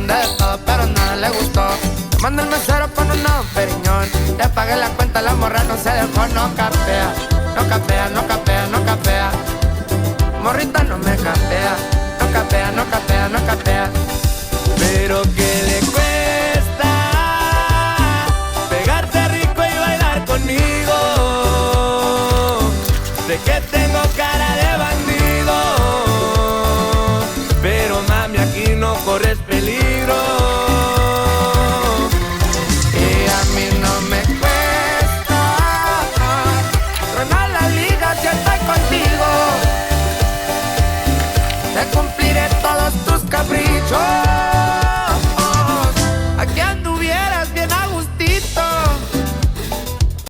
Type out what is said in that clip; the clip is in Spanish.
mandé de todo, pero nada le gustó. Me mandé el mesero con un periñón. Le pagué la cuenta, la morra no se dejó. No capea, no capea, no capea, no capea. Morrita no me capea. No capea, no capea, no capea. Pero que le cuesta pegarte rico y bailar conmigo. Sé que tengo cara de bandido, pero mami, aquí no corres peligro. Y a mí no me cuesta tronar la liga si estoy contigo. Te cumpliré todos tus caprichos.